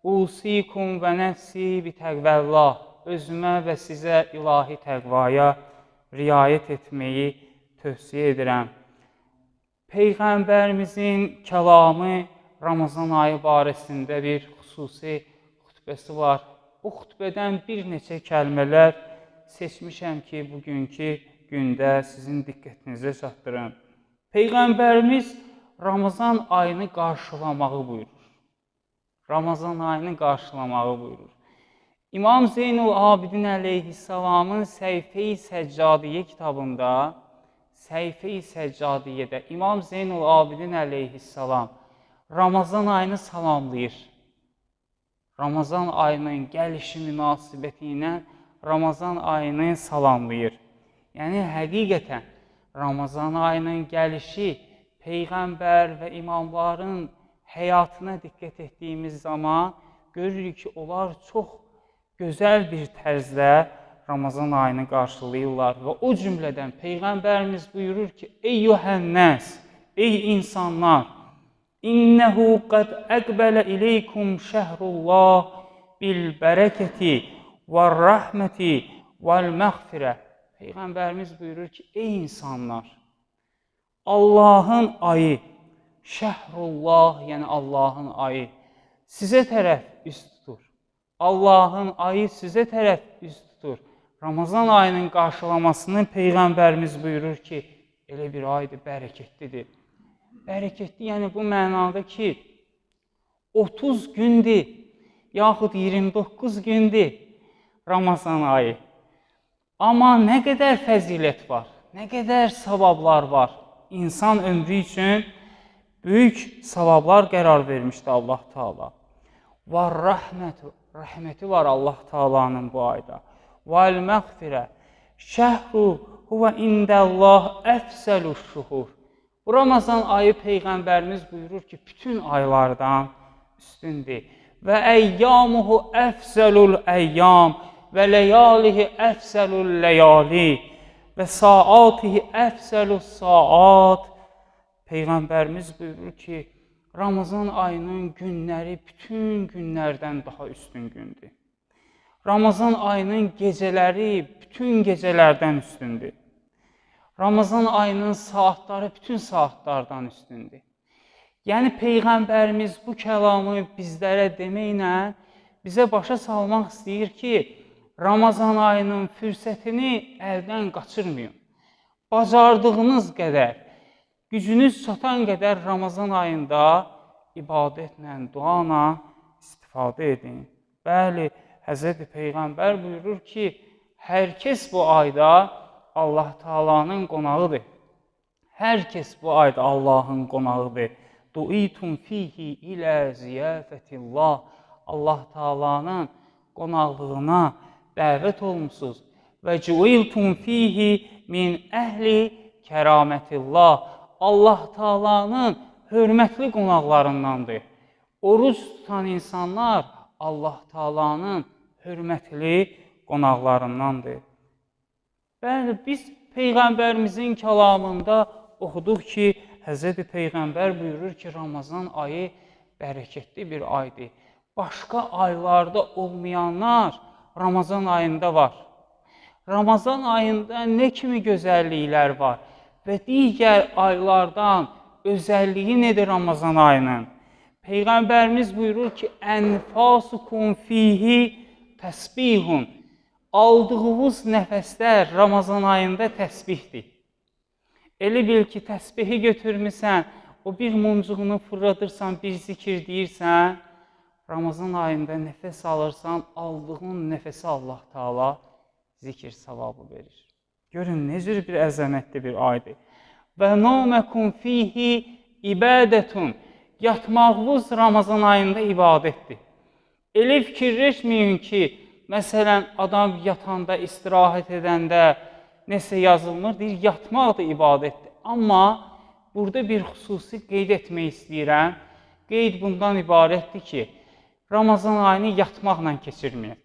Usikum və nəfsi bitəqvəllah. Özümə və sizə ilahi təqvaya riayət etməyi tövsiyə edirəm. Peyğəmbərimizin kəlamı Ramazan ayı barəsində bir xüsusi xütbəsi var. Bu xütbədən bir neçə kəlmələr seçmişəm ki, bugünkü gündə sizin diqqətinizə çatdırım. Peyğəmbərimiz Ramazan ayını qarşılamağı buyurur. Ramazan ayını qarşılamağı buyurur. İmam Zeynul Abidin əleyhissalamın Səhifə-i Səccadiyyə kitabında, Səhifə-i Səccadiyyədə İmam Zeynul Abidin əleyhissalam Ramazan ayını salamlayır. Ramazan ayının gəlişi münasibəti ilə Ramazan ayını salamlayır. Yəni, həqiqətən Ramazan ayının gəlişi Peyğəmbər və imamların həyatına diqqət etdiyimiz zaman görürük ki, onlar çox gözəl bir tərzdə Ramazan ayını qarşılayırlar və o cümlədən Peyğəmbərimiz buyurur ki, Eyyuhənnəs, ey insanlar, İnnəhu qəd əqbələ iləykum şəhrullah bil bərəkəti və rəhməti vəl məğfirə. Peyğəmbərimiz buyurur ki, ey insanlar, Allahın ayı, şəhrullah, yəni Allahın ayı sizə tərəf üst tutur. Allahın ayı sizə tərəf üst tutur. Ramazan ayının qarşılamasını Peyğəmbərimiz buyurur ki, elə bir aydır, bərəkətlidir. Bərəkətli, yəni bu mənada ki, 30 gündür, yaxud 29 gündür Ramazan ayı. Amma nə qədər fəzilət var, nə qədər savablar var. İnsan ömrü üçün böyük savablar qərar vermişdi Allah Teala. Var rəhməti var Allah Teala'nın bu ayda. Vel məğfirə, şəhru huvə indəllah əfsəluş şuhur. Bu Ramazan ayı Peyğəmbərimiz buyurur ki, bütün aylardan üstündür. Və əyyamuhu əfsəlul əyyam və ləyalihi əfsəlul ləyali və saatihi əfsəlus saat. Peyğəmbərimiz buyurur ki, Ramazan ayının günləri bütün günlərdən daha üstün gündür. Ramazan ayının gecələri bütün gecələrdən üstündür. Ramazan ayının saatları bütün saatlardan üstündür. Yəni, Peyğəmbərimiz bu kəlamı bizlərə deməklə bizə başa salmaq istəyir ki, Ramazan ayının fürsətini əldən qaçırmayın. Bacardığınız qədər, gücünüz çatan qədər Ramazan ayında ibadətlə, duana istifadə edin. Bəli, Həzrəti Peyğəmbər buyurur ki, hər kəs bu ayda Allah Teala'nın qonağıdır. Hər kəs bu ayda Allahın qonağıdır. Du'itum fihi ilə ziyafətillah. Allah Teala'nın qonaqlığına dəvət olmuşsunuz. Və cu'iltum fihi min əhli kəramətillah. Allah Teala'nın hörmətli qonaqlarındandır. Oruç tutan insanlar Allah Teala'nın hörmətli qonaqlarındandır. Bəli, biz Peyğəmbərimizin kəlamında oxuduq ki, Həzrəti Peyğəmbər buyurur ki, Ramazan ayı bərəkətli bir aydır. Başqa aylarda olmayanlar Ramazan ayında var. Ramazan ayında nə kimi gözəlliklər var və digər aylardan özəlliyi nədir Ramazan ayının? Peyğəmbərimiz buyurur ki, ənfasukum fihi təsbihun. Aldığınız nəfəslər Ramazan ayında təsbihdir. Elə bil ki, təsbihi götürmüsən, o bir mumcuğunu fırladırsan, bir zikir deyirsən, Ramazan ayında nəfəs alırsan, aldığın nəfəsi Allah Teala zikir savabı verir. Görün, necə bir əzəmətli bir aydır. Və nəməkum fihi ibadətun. Yatmağınız Ramazan ayında ibadətdir. Elə fikirləşməyin ki, məsələn, adam yatanda, istirahət edəndə nəsə yazılmır, deyir, yatmaq da ibadətdir. Amma burada bir xüsusi qeyd etmək istəyirəm. Qeyd bundan ibarətdir ki, Ramazan ayını yatmaqla keçirməyək.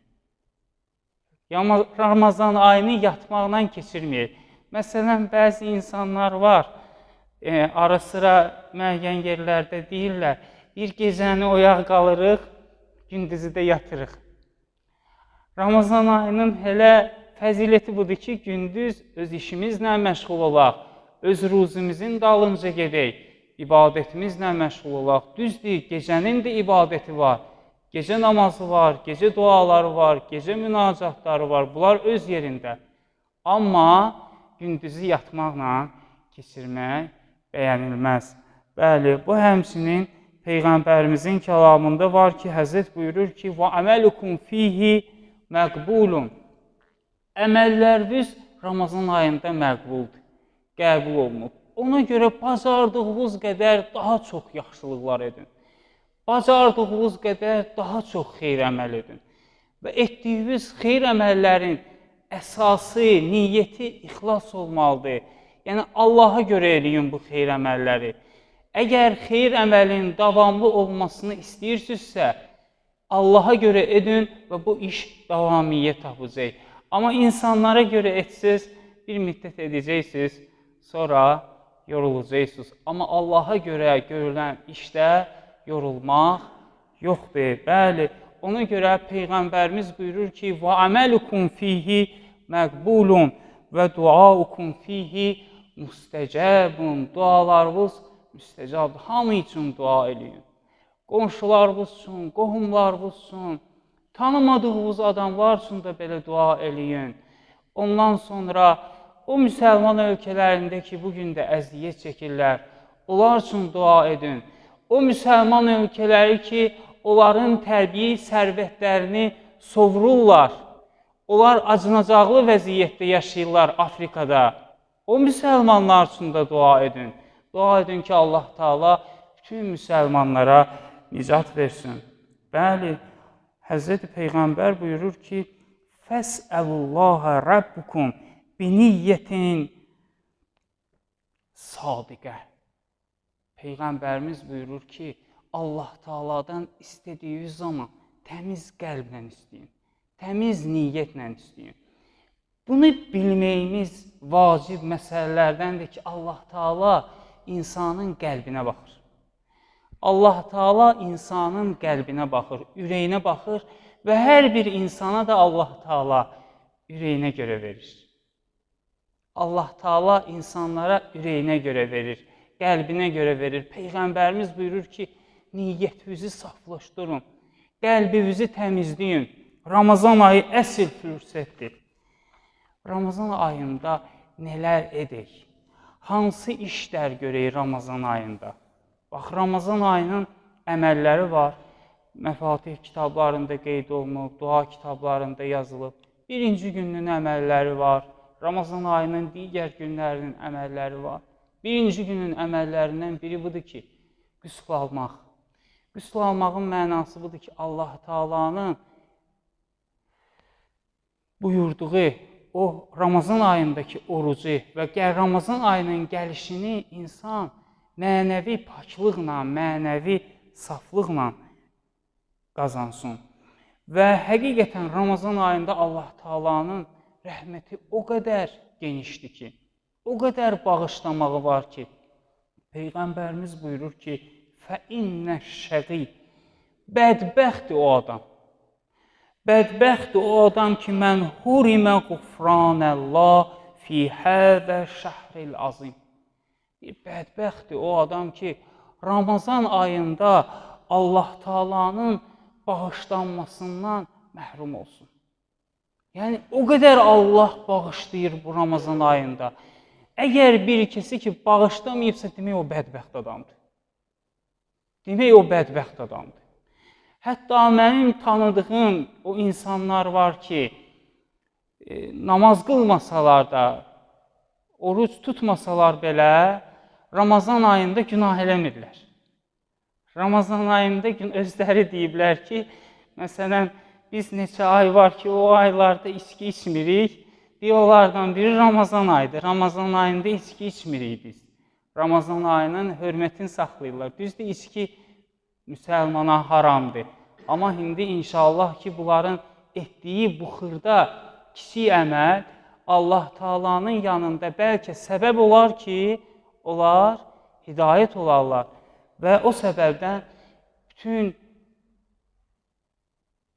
Ramazan ayını yatmaqla keçirməyək. Məsələn, bəzi insanlar var, ara sıra müəyyən yerlərdə deyirlər, bir gecəni oyaq qalırıq, gündüzü də yatırıq. Ramazan ayının elə fəziləti budur ki, gündüz öz işimizlə məşğul olaq, öz ruzimizin dalınca gedək, ibadətimizlə məşğul olaq. Düzdür, gecənin də ibadəti var, gecə namazı var, gecə duaları var, gecə münacatları var, bunlar öz yerində. Amma gündüzü yatmaqla keçirmək bəyənilməz. Bəli, bu həmçinin Peyğəmbərimizin kəlamında var ki, Həzrət buyurur ki, وَعَمَلُكُمْ فِيهِ məqbulun. Əməlləriniz Ramazan ayında məqbuldur, qəbul olunub. Ona görə bacardığınız qədər daha çox yaxşılıqlar edin. Bacardığınız qədər daha çox xeyir əməl edin. Və etdiyiniz xeyir əməllərin əsası, niyyəti ixlas olmalıdır. Yəni, Allaha görə eləyin bu xeyir əməlləri. Əgər xeyir əməlin davamlı olmasını istəyirsinizsə, Allaha görə edin və bu iş davamiyyə tapacaq. Amma insanlara görə etsiniz, bir müddət edəcəksiniz, sonra yorulacaqsınız. Amma Allaha görə görülən işdə yorulmaq yoxdur. Bəli, ona görə Peyğəmbərimiz buyurur ki, وَعَمَلُكُمْ فِيهِ məqbulun və duaukum fihi müstəcəbun. Dualarınız müstəcabdır. Hamı üçün dua eləyin. Qonşularınız üçün, qohumlarınız üçün, tanımadığınız adamlar üçün də belə dua eləyin. Ondan sonra o müsəlman ölkələrində ki, bugün də əziyyət çəkirlər, onlar üçün dua edin. O müsəlman ölkələri ki, onların təbii sərvətlərini sovrurlar, onlar acınacaqlı vəziyyətdə yaşayırlar Afrikada. O müsəlmanlar üçün də dua edin. Dua edin ki, Allah Teala bütün müsəlmanlara nicat versin. Bəli, Həzrəti Peyğəmbər buyurur ki, Fəsəlullaha Rabbukum biniyyətin sadiqə. Peyğəmbərimiz buyurur ki, Allah Teala'dan istədiyiniz zaman təmiz qəlblə istəyin, təmiz niyyətlə istəyin. Bunu bilməyimiz vacib məsələlərdəndir ki, Allah Teala insanın qəlbinə baxır. Allah Teala insanın qəlbinə baxır, ürəyinə baxır və hər bir insana da Allah Teala ürəyinə görə verir. Allah Teala insanlara ürəyinə görə verir, qəlbinə görə verir. Peyğəmbərimiz buyurur ki, niyyətinizi saflaşdırın, qəlbinizi təmizləyin. Ramazan ayı əsl fürsətdir. Ramazan ayında nələr edək? Hansı işlər görək Ramazan ayında? Bax, Ramazan ayının əməlləri var. Məfatih kitablarında qeyd olunub, dua kitablarında yazılıb. Birinci günün əməlləri var. Ramazan ayının digər günlərinin əməlləri var. Birinci günün əməllərindən biri budur ki, qüsl almaq. Qüsl almağın mənası budur ki, Allah Teala'nın buyurduğu o Ramazan ayındakı orucu və Ramazan ayının gəlişini insan mənəvi paklıqla, mənəvi saflıqla qazansın. Və həqiqətən Ramazan ayında Allah Teala'nın rəhməti o qədər genişdir ki, o qədər bağışlamağı var ki, Peyğəmbərimiz buyurur ki, فَإِنَّ الشَّقِيِّ Bədbəxtdir o adam. Bədbəxtdir o adam ki, mən hurimə qufranəllah fi hədə şəhril azim. Bədbəxtdir o adam ki, Ramazan ayında Allah Teala'nın bağışlanmasından məhrum olsun. Yəni, o qədər Allah bağışlayır bu Ramazan ayında. Əgər bir ikisi ki, bağışlamayıbsa, demək o bədbəxt adamdır. Demək o bədbəxt adamdır. Hətta mənim tanıdığım o insanlar var ki, namaz qılmasalar da, oruç tutmasalar belə, Ramazan ayında günah eləmirlər. Ramazan ayında özləri deyiblər ki, məsələn, biz neçə ay var ki, o aylarda içki içmirik, onlardan biri Ramazan ayıdır. Ramazan ayında içki içmirik biz. Ramazan ayının hörmətini saxlayırlar. Düzdür, içki müsəlmana haramdır. Amma indi inşallah ki, bunların etdiyi bu xırda kiçik əməl Allah Teala'nın yanında bəlkə səbəb olar ki, onlar hidayət olarlar və o səbəbdən bütün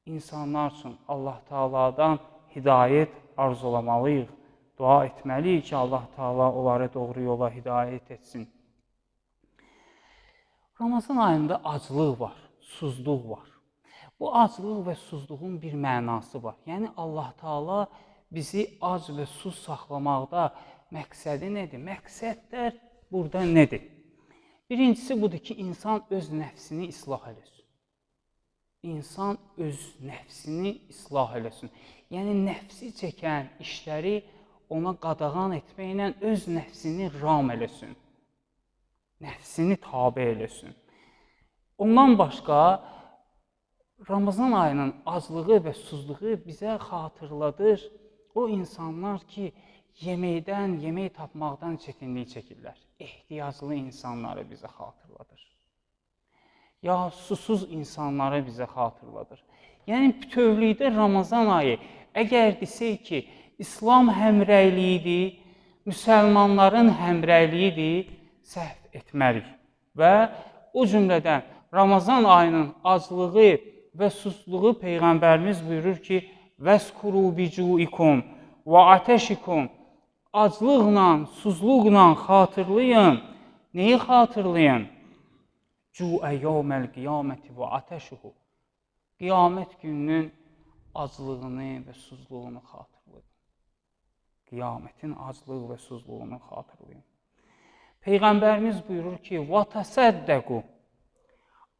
insanlar üçün Allah Taala'dan hidayət arzulamalıyıq. Dua etməliyik ki, Allah Taala onları doğru yola hidayət etsin. Ramazan ayında aclıq var, susuzluq var. Bu aclıq və susuzluğun bir mənası var. Yəni Allah Taala bizi ac və susuz saxlamaqda məqsədi nədir? Məqsədlər burada nədir? Birincisi budur ki, insan öz nəfsini islah eləsin. İnsan öz nəfsini islah eləsin. Yəni nəfsi çəkən işləri ona qadağan etməklə öz nəfsini ram eləsin. Nəfsini tabe eləsin. Ondan başqa Ramazan ayının aclığı və susuzluğu bizə xatırladır o insanlar ki, yeməkdən, yemək tapmaqdan çətinlik çəkirlər. Ehtiyaclı insanları bizə xatırladır. Ya susuz insanları bizə xatırladır. Yəni bütövlükdə Ramazan ayı əgər desək ki, İslam həmrəyliyidir, müsəlmanların həmrəyliyidir, səhv etmərik. Və o cümlədən Ramazan ayının aclığı və susuzluğu Peyğəmbərimiz buyurur ki, vəskuru bicuikum və ateşikum, aclıqla, susuzluqla xatırlayın. Neyi xatırlayın? Cu'ə yevməl qiyaməti və ateşuhu. Qiyamət gününün aclığını və susuzluğunu xatırlayın. Qiyamətin aclıq və susuzluğunu xatırlayın. Peyğəmbərimiz buyurur ki, وَتَسَدَّقُوا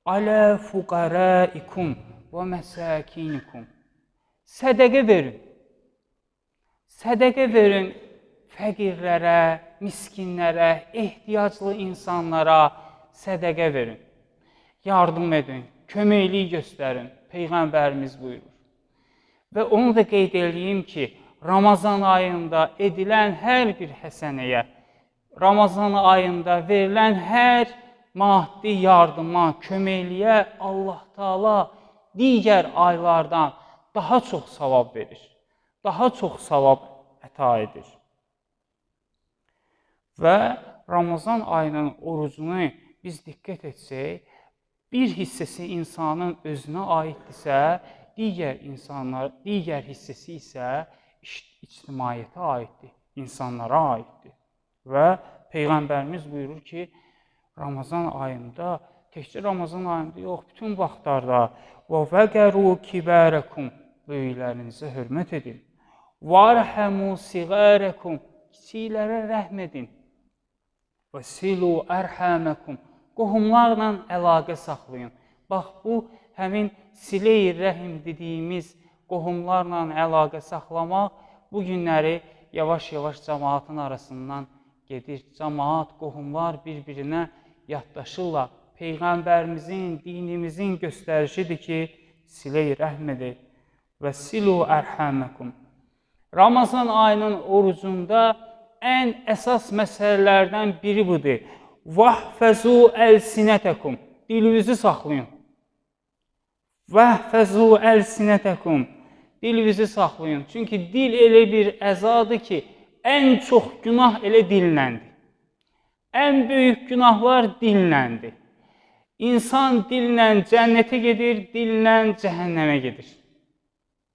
عَلَى فُقَرَائِكُمْ وَمَسَاكِينِكُمْ. Sədəqə verin. Sədəqə verin fəqirlərə, miskinlərə, ehtiyaclı insanlara sədəqə verin. Yardım edin, köməklik göstərin. Peyğəmbərimiz buyurur. Və onu da qeyd edeyim ki, Ramazan ayında edilən hər bir həsənəyə, Ramazan ayında verilən hər maddi yardıma, köməkliyə Allah Taala digər aylardan daha çox savab verir. Daha çox savab əta edir. Və Ramazan ayının orucunu biz diqqət etsək, bir hissəsi insanın özünə aiddirsə, digər hissəsi isə ictimaiyyətə aiddir, insanlara aiddir. Və Peyğəmbərimiz buyurur ki, Ramazan ayında, təkcə Ramazan ayında yox, bütün vaxtlarda وَفَقَرُوا كِبَارَكُمْ, böyüklərinizə hörmət edin. وَارْحَمُوا صِغَارَكُمْ, kiçiklərə rəhm edin. وَسِلُوا أَرْحَامَكُمْ, qohumlarla əlaqə saxlayın. Bax, bu həmin silə-i rəhim dediyimiz qohumlarla əlaqə saxlamaq bu günləri yavaş-yavaş cəmaatın arasından gedir. Cəmaat, qohumlar bir-birinə yaddaşırlar. Peyğəmbərimizin, dinimizin göstərişidir ki, silə-i rəhm edin. Və silu ərhəməkum. Ramazan ayının orucunda ən əsas məsələlərdən biri budur. Vəhfəzu əlsinətəkum. Dilinizi saxlayın. Vəhfəzu əlsinətəkum. Dilinizi saxlayın. Çünki dil elə bir əzadır ki, ən çox günah elə dilnəndir. Ən böyük günahlar dilnəndir. İnsan dillə cənnətə gedir, dillə cəhənnəmə gedir.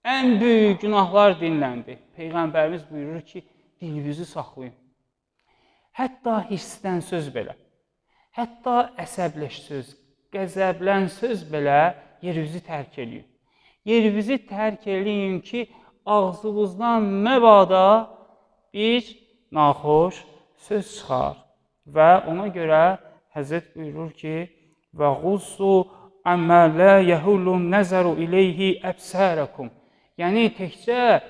Ən böyük günahlar dinləndi. Peyğəmbərimiz buyurur ki, dilinizi saxlayın. Hətta hissdən söz belə, hətta əsəbləş söz, qəzəblən söz belə yerinizi tərk eləyin. Yerinizi tərk eləyin ki, ağzınızdan məbada bir naxoş söz çıxar. Və ona görə Həzrət buyurur ki, وَغُصُّ أَمَّا لَا يَهُلُّ النَّزَرُ إِلَيْهِ أَبْسَارَكُمْ. Yəni, təkcə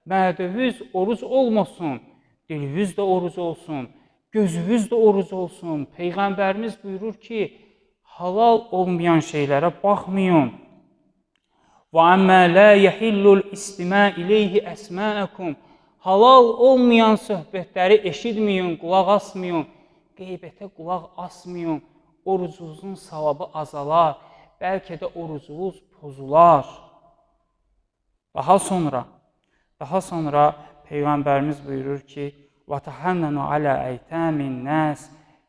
mədəvüz oruc olmasın, diliniz də oruc olsun, gözünüz də oruc olsun. Peyğəmbərimiz buyurur ki, halal olmayan şeylərə baxmayın. وَأَمَّا لَا يَحِلُّ الْإِسْتِمَاءِ إِلَيْهِ أَسْمَاءَكُمْ. Halal olmayan söhbətləri eşitməyin, qulaq asmayın, qeybətə qulaq asmayın. Orucunuzun savabı azalar, bəlkə də orucunuz pozular. Daha sonra Peyğəmbərimiz buyurur ki, وَتَحَنَّنُ عَلَى أَيْتَامِ النَّاسِ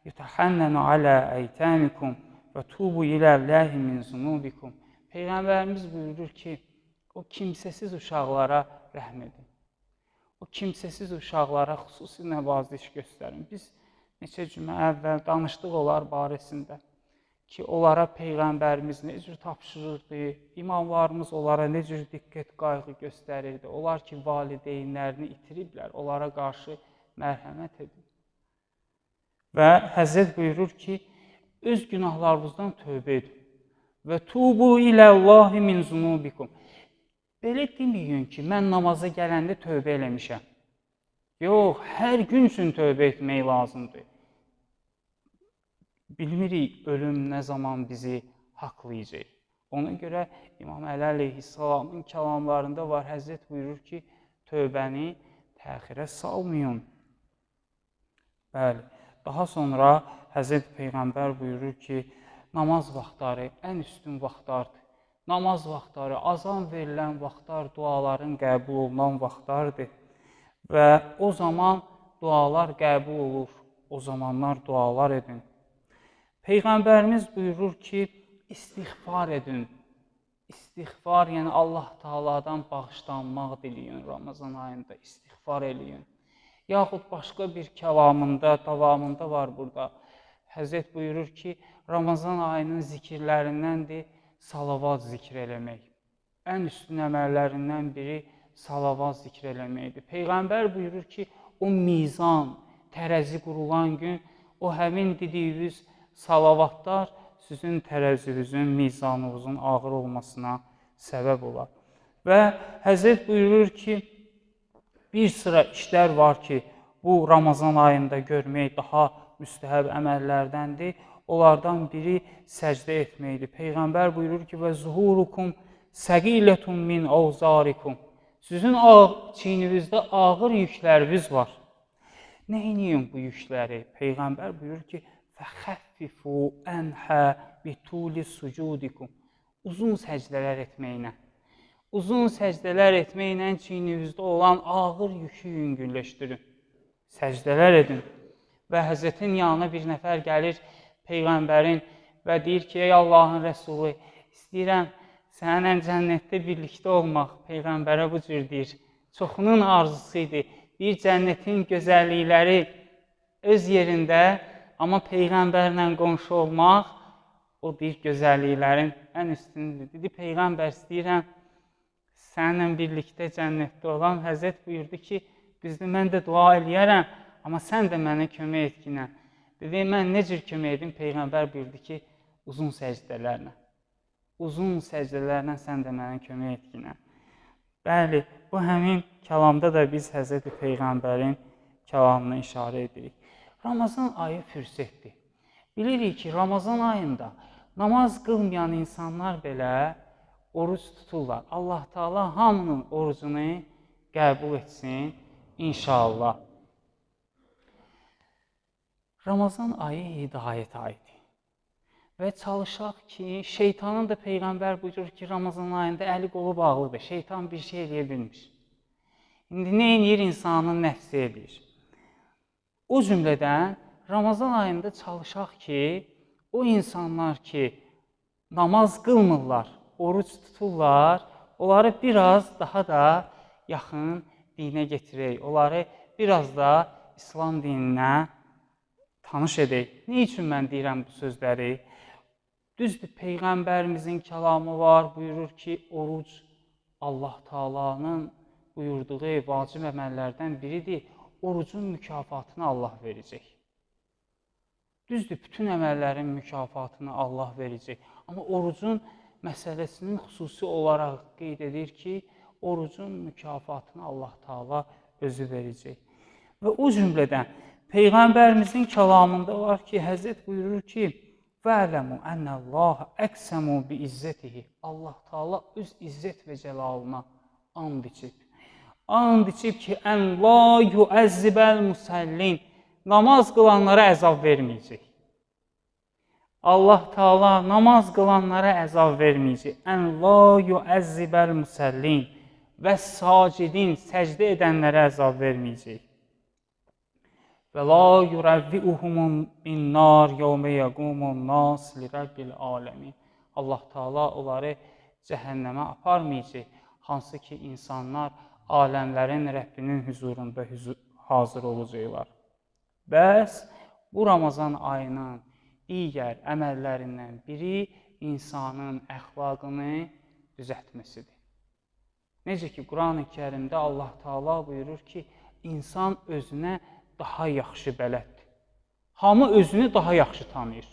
يُتَحَنَّنُ عَلَى أَيْتَامِكُمْ وَتُوبُوا إِلَى اللَّهِ مِنْ ذُنُوبِكُمْ. Peyğəmbərimiz buyurur ki, O kimsəsiz uşaqlara rəhm edin. O kimsəsiz uşaqlara xüsusi nəvaziş göstərin. Biz neçə cümlə əvvəl danışdıq onlar barəsində ki, onlara Peyğəmbərimiz nə cür tapşırırdı, imamlarımız onlara nə cür diqqət, qayğı göstərirdi. Onlar ki, valideynlərini itiriblər, onlara qarşı mərhəmət edin. Və Həzrət buyurur ki, öz günahlarınızdan tövbə edin. Və tubu iləllahi min zunubikum. Belə deməyin ki, mən namaza gələndə tövbə eləmişəm. Yox, hər gün üçün tövbə etmək lazımdır. Bilmirik, ölüm nə zaman bizi haqlayacaq. Ona görə İmam Əli əleyhissalamın kəlamlarında var, Həzrət buyurur ki, tövbəni təxirə salmayın. Bəli, daha sonra Həzrət Peyğəmbər buyurur ki, namaz vaxtları ən üstün vaxtlardır. Namaz vaxtları, azan verilən vaxtlar duaların qəbul olunan vaxtlardır. Və o zaman dualar qəbul olur. O zamanlar dualar edin. Peyğəmbərimiz buyurur ki, istiğfar edin. İstiğfar, yəni Allah Taala'dan bağışlanmaq diləyin Ramazan ayında. İstiğfar eləyin. Yaxud başqa bir kəlamında, davamında var burada. Həzrət buyurur ki, Ramazan ayının zikirlərindəndir salavat zikr eləmək. Ən üstün əməllərindən biri salavat zikr eləməkdir. Peyğəmbər buyurur ki, o mizan, tərəzi qurulan gün, o həmin dediyiniz salavatlar sizin tərəzinizin, mizanınızın ağır olmasına səbəb olar. Və Həzrət buyurur ki, bir sıra işlər var ki, bu Ramazan ayında görmək daha müstəhəb əməllərdəndir. Onlardan biri səcdə etməkdir. Peyğəmbər buyurur ki, və zuhurukum səqilətun min awzarikum. Sizin çiyninizdə ağır yükləriniz var. Nə edin bu yükləri? Peyğəmbər buyurur ki, fəxəffifu ənhə bituli sucudikum. Uzun səcdələr etməklə. Uzun səcdələr etməklə çiyninizdə olan ağır yükü yüngülləşdirin. Səcdələr edin. Və Həzrətin yanına bir nəfər gəlir Peyğəmbərin və deyir ki, ey Allahın Rəsulu, istəyirəm səninlə cənnətdə birlikdə olmaq. Peyğəmbərə bu cür deyir. Çoxunun arzusu idi. Deyir, cənnətin gözəllikləri öz yerində, amma Peyğəmbərlə qonşu olmaq, o deyir, gözəlliklərin ən üstündür. Dedi, Peyğəmbər istəyirəm səninlə birlikdə cənnətdə olan. Həzrət buyurdu ki, düzdür, mən də dua eləyərəm, amma sən də mənə kömək etkinə. Dedi, mən nə cür kömək edim? Peyğəmbər buyurdu ki, uzun səcdələrlə. Uzun səcdələrlə sən də mənə kömək etkinə. Bəli, bu həmin kəlamda da biz Həzrəti Peyğəmbərin kəlamına işarə edirik. Ramazan ayı fürsətdir. Bilirik ki, Ramazan ayında namaz qılmayan insanlar belə oruc tuturlar. Allah Taala hamının orucunu qəbul etsin, inşallah. Ramazan ayı hidayət ayıdır. Və çalışaq ki, şeytanın da Peyğəmbər buyurur ki, Ramazan ayında əli qolu bağlıdır. Şeytan bir şey eləyə bilmir. İndi nə edir? İnsanın nəfsi edir. O cümlədən Ramazan ayında çalışaq ki, o insanlar ki, namaz qılmırlar, oruc tuturlar, onları biraz daha da yaxın dinə getirək. Onları biraz da İslam dininə tanış edək. Nə üçün mən deyirəm bu sözləri? Düzdür, Peyğəmbərimizin kəlamı var, buyurur ki, oruc Allah Taala'nın buyurduğu vacib əməllərdən biridir. Orucun mükafatını Allah verəcək. Düzdür, bütün əməllərin mükafatını Allah verəcək. Amma orucun məsələsinin xüsusi olaraq qeyd edir ki, orucun mükafatını Allah Taala özü verəcək. Və o cümlədən Peyğəmbərimizin kəlamında var ki, Həzrət buyurur ki, "Fa'lamu annallaha aqsamu bi izzatihi." Allah Taala öz izzət və cəlalına and içib. And içib ki, "Ən la yu'azzibal musallin." Namaz qılanlara əzab verməyəcək. Allah Taala namaz qılanlara əzab verməyəcək. "Ən la yu'azzibal musallin." Və sacidin, səcdə edənlərə əzab verməyəcək. Və la yuravvi'uhumun bin-nar yawma yaqumun-nas li rabbil alamin. Allah Taala onları cəhənnəmə aparmayacaq. hansı ki insanlar aləmlərin Rəbbinin huzurunda hazır olacaqlar. Bəs bu Ramazan ayının digər əməllərindən biri insanın əxlaqını düzəltməsidir. Necə ki, Quran-ı Kərimdə Allah Taala buyurur ki, insan özünə daha yaxşı bələddir. Hamı özünü daha yaxşı tanıyır.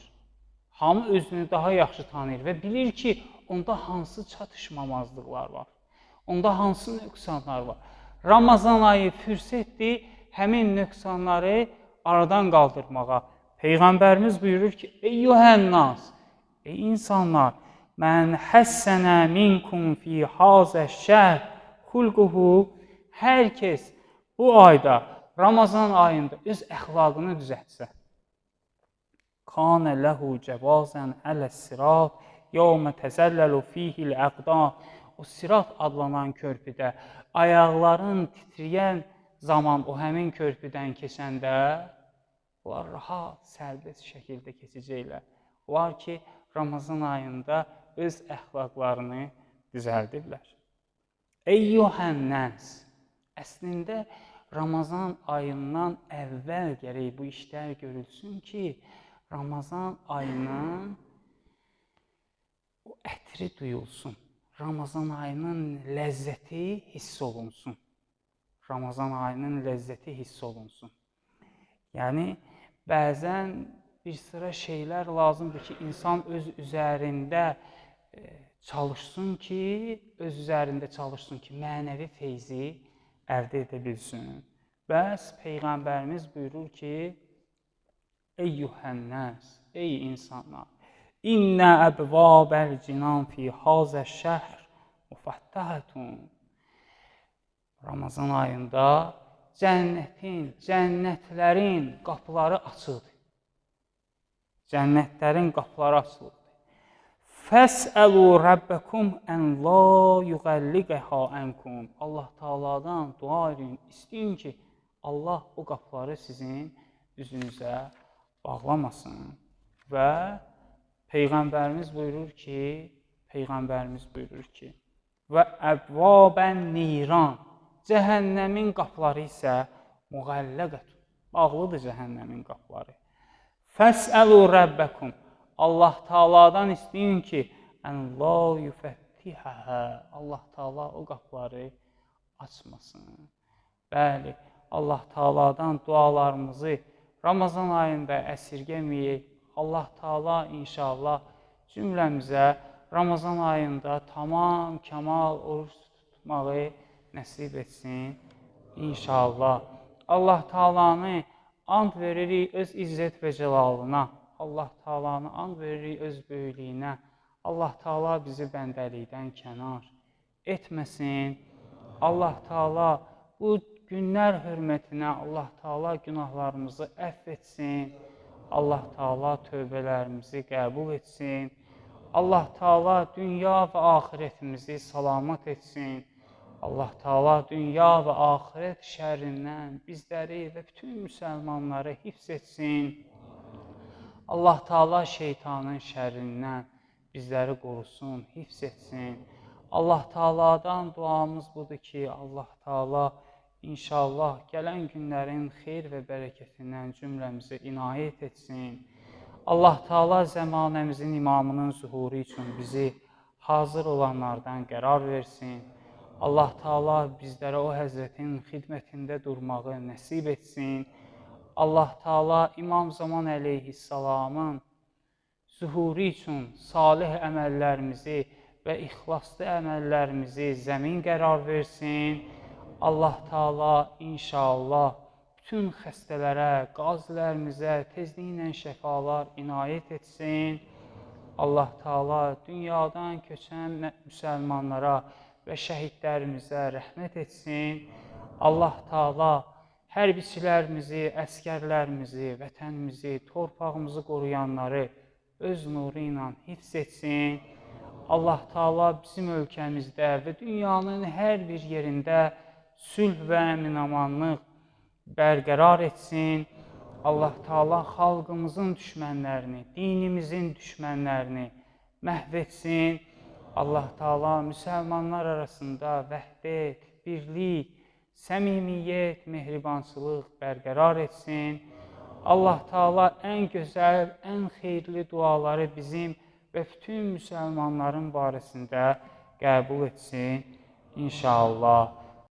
Hamı özünü daha yaxşı tanıyır və bilir ki, onda hansı çatışmamazlıqlar var, onda hansı nöqsanlar var. Ramazan ayı fürsətdir həmin nöqsanları aradan qaldırmağa. Peyğəmbərimiz buyurur ki, Eyyuhənnas, ey insanlar, mən həssənə minkum fi hazəşşəhr xulquhu, hər kəs bu ayda, Ramazan ayında öz əxlaqını düzəltsə, kanə ləhu cəvazən ələs-sirat yevmə təzəlləlu fihil əqdam, o sirat adlanan körpüdə ayaqların titrəyən zaman o həmin körpüdən keçəndə onlar rahat, sərbəst şəkildə keçəcəklər. Onlar ki, Ramazan ayında öz əxlaqlarını düzəldiblər. Eyyuhənnəs, əslində Ramazan ayından əvvəl gərək bu işlər görülsün ki, Ramazan ayının o ətri duyulsun. Ramazan ayının ləzzəti hiss olunsun. Ramazan ayının ləzzəti hiss olunsun. Yəni, bəzən bir sıra şeylər lazımdır ki, insan öz üzərində çalışsın ki, mənəvi feyzi əldə edə bilsin. Bəs Peyğəmbərimiz buyurur ki, Eyyuhənnəs, ey insanlar, İnnə əbvabəl cinan fi hazəşşəhr müfəttəhətun. Ramazan ayında cənnətlərin qapıları açıldı. Cənnətlərin qapıları açıldı. Fəsəlu Rəbbəkum ən la yuğəlliqəhə ənkum. Allah Taala'dan dua edin, istəyin ki, Allah o qapıları sizin üzünüzə bağlamasın. Və Peyğəmbərimiz buyurur ki, və əbvabən niran, cəhənnəmin qapıları isə müğəlləqətun, bağlıdır cəhənnəmin qapıları. Fəsəlu Rəbbəkum, Allah Taala'dan istəyin ki, ən la yüfəttihəhə, Allah Taala o qapıları açmasın. Bəli, Allah Taala'dan dualarımızı Ramazan ayında əsirgəməyək. Allah Taala inşallah cümləmizə Ramazan ayında tamam, kəmal oruç tutmağı nəsib etsin. İnşallah. Allah Taala'nı and veririk öz izzət və cəlalına. Allah Taala'nı and veririk öz böyüklüyünə. Allah Taala bizi bəndəlikdən kənar etməsin. Allah Taala bu günlər hörmətinə Allah Taala günahlarımızı əfv etsin. Allah Taala tövbələrimizi qəbul etsin. Allah Taala dünya və axirətimizi salamat etsin. Allah Taala dünya və axirət şərrindən bizləri və bütün müsəlmanları hifz etsin. Allah Taala şeytanın şərrindən bizləri qorusun, hifz etsin. Allah Taala'dan duamız budur ki, Allah Taala İnşallah gələn günlərin xeyir və bərəkətindən cümləmizi inayət etsin. Allah Taala zəmanəmizin imamının zuhuru üçün bizi hazır olanlardan qərar versin. Allah Taala bizlərə o Həzrətin xidmətində durmağı nəsib etsin. Allah Taala İmam Zaman əleyhissalamın zuhuru üçün salih əməllərimizi və ixlaslı əməllərimizi zəmin qərar versin. Allah Taala inşallah bütün xəstələrə, qazilərimizə tezliklə şəfalar inayət etsin. Allah Taala dünyadan köçən müsəlmanlara və şəhidlərimizə rəhmət etsin. Allah Taala hərbiçilərimizi, əskərlərimizi, vətənimizi, torpağımızı qoruyanları öz nuru ilə hifz etsin. Allah Taala bizim ölkəmizdə və dünyanın hər bir yerində sülh və əmin-amanlıq bərqərar etsin. Allah Taala xalqımızın düşmənlərini, dinimizin düşmənlərini məhv etsin. Allah Taala müsəlmanlar arasında vəhdət, birlik, səmimiyyət, mehribançılıq bərqərar etsin. Allah Taala ən gözəl, ən xeyirli duaları bizim və bütün müsəlmanların barəsində qəbul etsin inşallah.